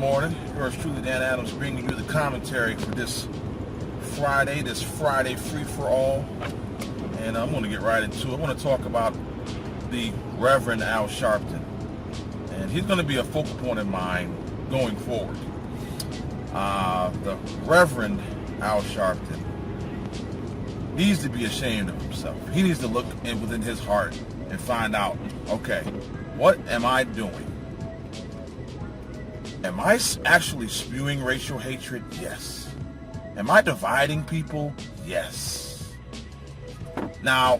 morning. Yours truly, Dan Adams, bringing you the commentary for this Friday free-for-all. And I'm going to get right into it. I want to talk about the Reverend Al Sharpton. And he's going to be a focal point in mine going forward. The Reverend Al Sharpton needs to be ashamed of himself. He needs to look within his heart and find out, okay, what am I doing? Am I actually spewing racial hatred? Yes. Am I dividing people? Yes. Now,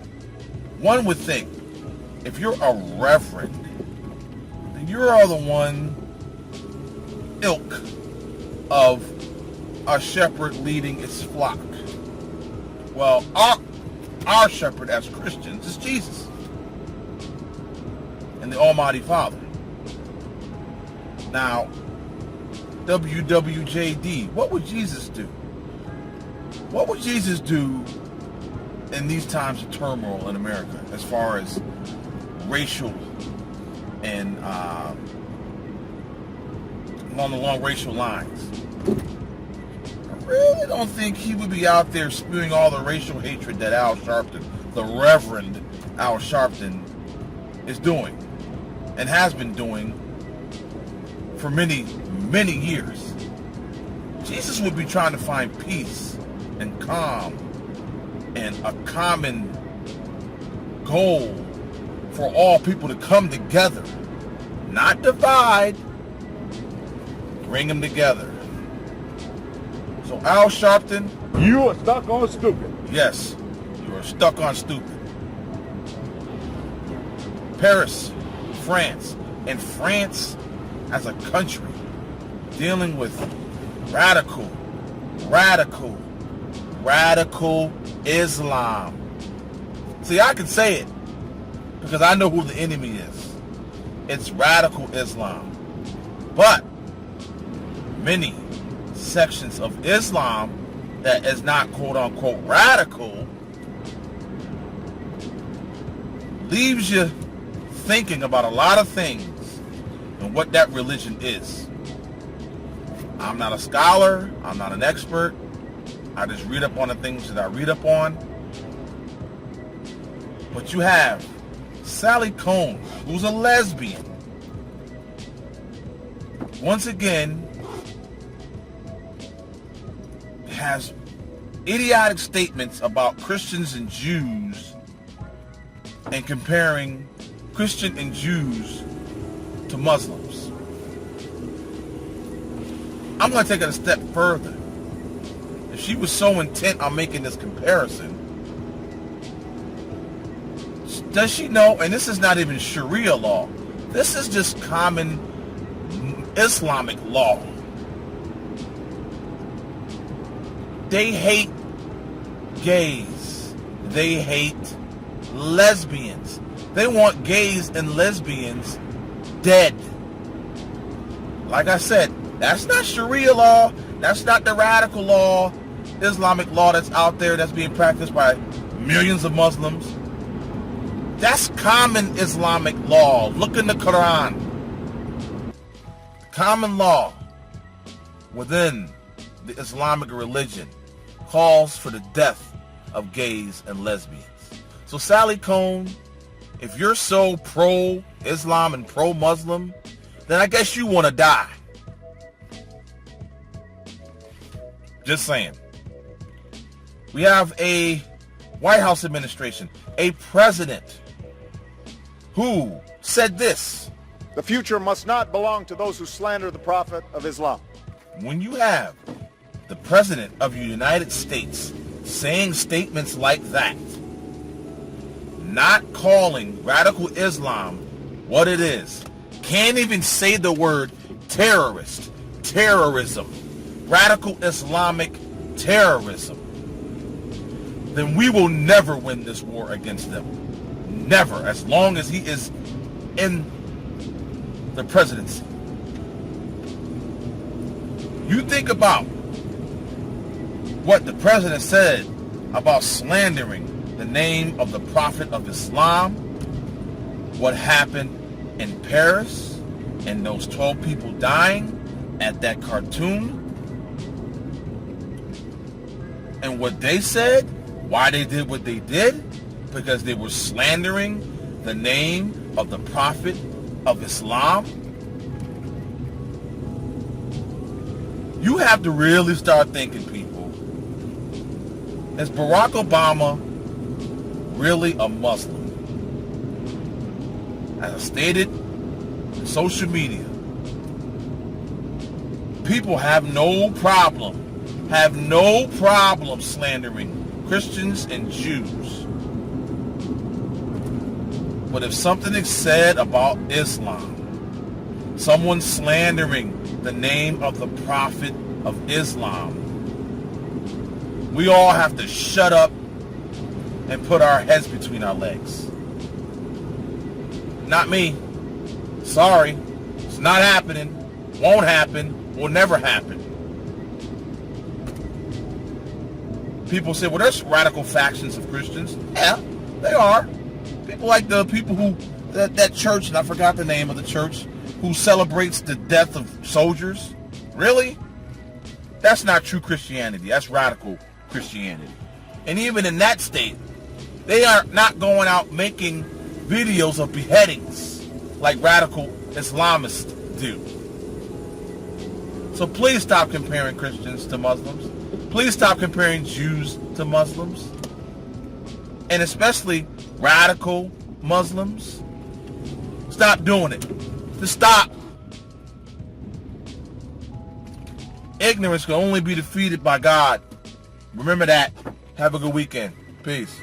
one would think, if you're a reverend, then you're the one ilk of a shepherd leading its flock. Well, our shepherd as Christians is Jesus and the Almighty Father. Now, WWJD, what would Jesus do? What would Jesus do in these times of turmoil in America as far as racial and along racial lines? I really don't think he would be out there spewing all the racial hatred that Al Sharpton, the Reverend Al Sharpton, is doing and has been doing for many years. Jesus would be trying to find peace and calm and a common goal for all people to come together, not divide, bring them together. So Al Sharpton, you are stuck on stupid. Yes, you are stuck on stupid. Paris, France, and France as a country dealing with radical Islam. See, I can say it because I know who the enemy is. It's radical Islam. But many sections of Islam that is not quote-unquote radical leaves you thinking about a lot of things and what that religion is. I'm not a scholar. I'm not an expert. I just read up on the things that I read up on. But you have Sally Cohn, who's a lesbian. Once again, has idiotic statements about Christians and Jews and comparing Christian and Jews to Muslims. I'm going to take it a step further. If she was so intent on making this comparison, does she know, and this is not even Sharia law, this is just common Islamic law. They hate gays. They hate lesbians. They want gays and lesbians dead. Like I said, that's not Sharia law. That's not the radical law, Islamic law that's out there that's being practiced by millions of Muslims. That's common Islamic law. Look in the Quran. Common law within the Islamic religion calls for the death of gays and lesbians. So Sally Cohn, if you're so pro-Islam and pro-Muslim, then I guess you want to die. Just saying. We have a White House administration, a president who said this: the future must not belong to those who slander the Prophet of Islam. When you have the President of the United States saying statements like that, not calling radical Islam what it is, can't even say the word terrorist, terrorism, radical Islamic terrorism, then we will never win this war against them. Never, as long as he is in the presidency. You think about what the president said about slandering the name of the Prophet of Islam, what happened in Paris, and those 12 people dying, at that cartoon and what they said, why they did what they did, because they were slandering the name of the Prophet of Islam. You have to really start thinking, people. Is Barack Obama really a Muslim? As I stated in social media, people have no problem slandering Christians and Jews. But if something is said about Islam, someone slandering the name of the Prophet of Islam, we all have to shut up and put our heads between our legs. Not me. Sorry. It's not happening. Won't happen. Will never happen. People say, well, there's radical factions of Christians. Yeah, they are. People like the people who, that church, and I forgot the name of the church, who celebrates the death of soldiers. Really? That's not true Christianity. That's radical Christianity. And even in that state, they are not going out making videos of beheadings like radical Islamists do. So please stop comparing Christians to Muslims. Please stop comparing Jews to Muslims. And especially radical Muslims. Stop doing it. Just stop. Ignorance can only be defeated by God. Remember that. Have a good weekend. Peace.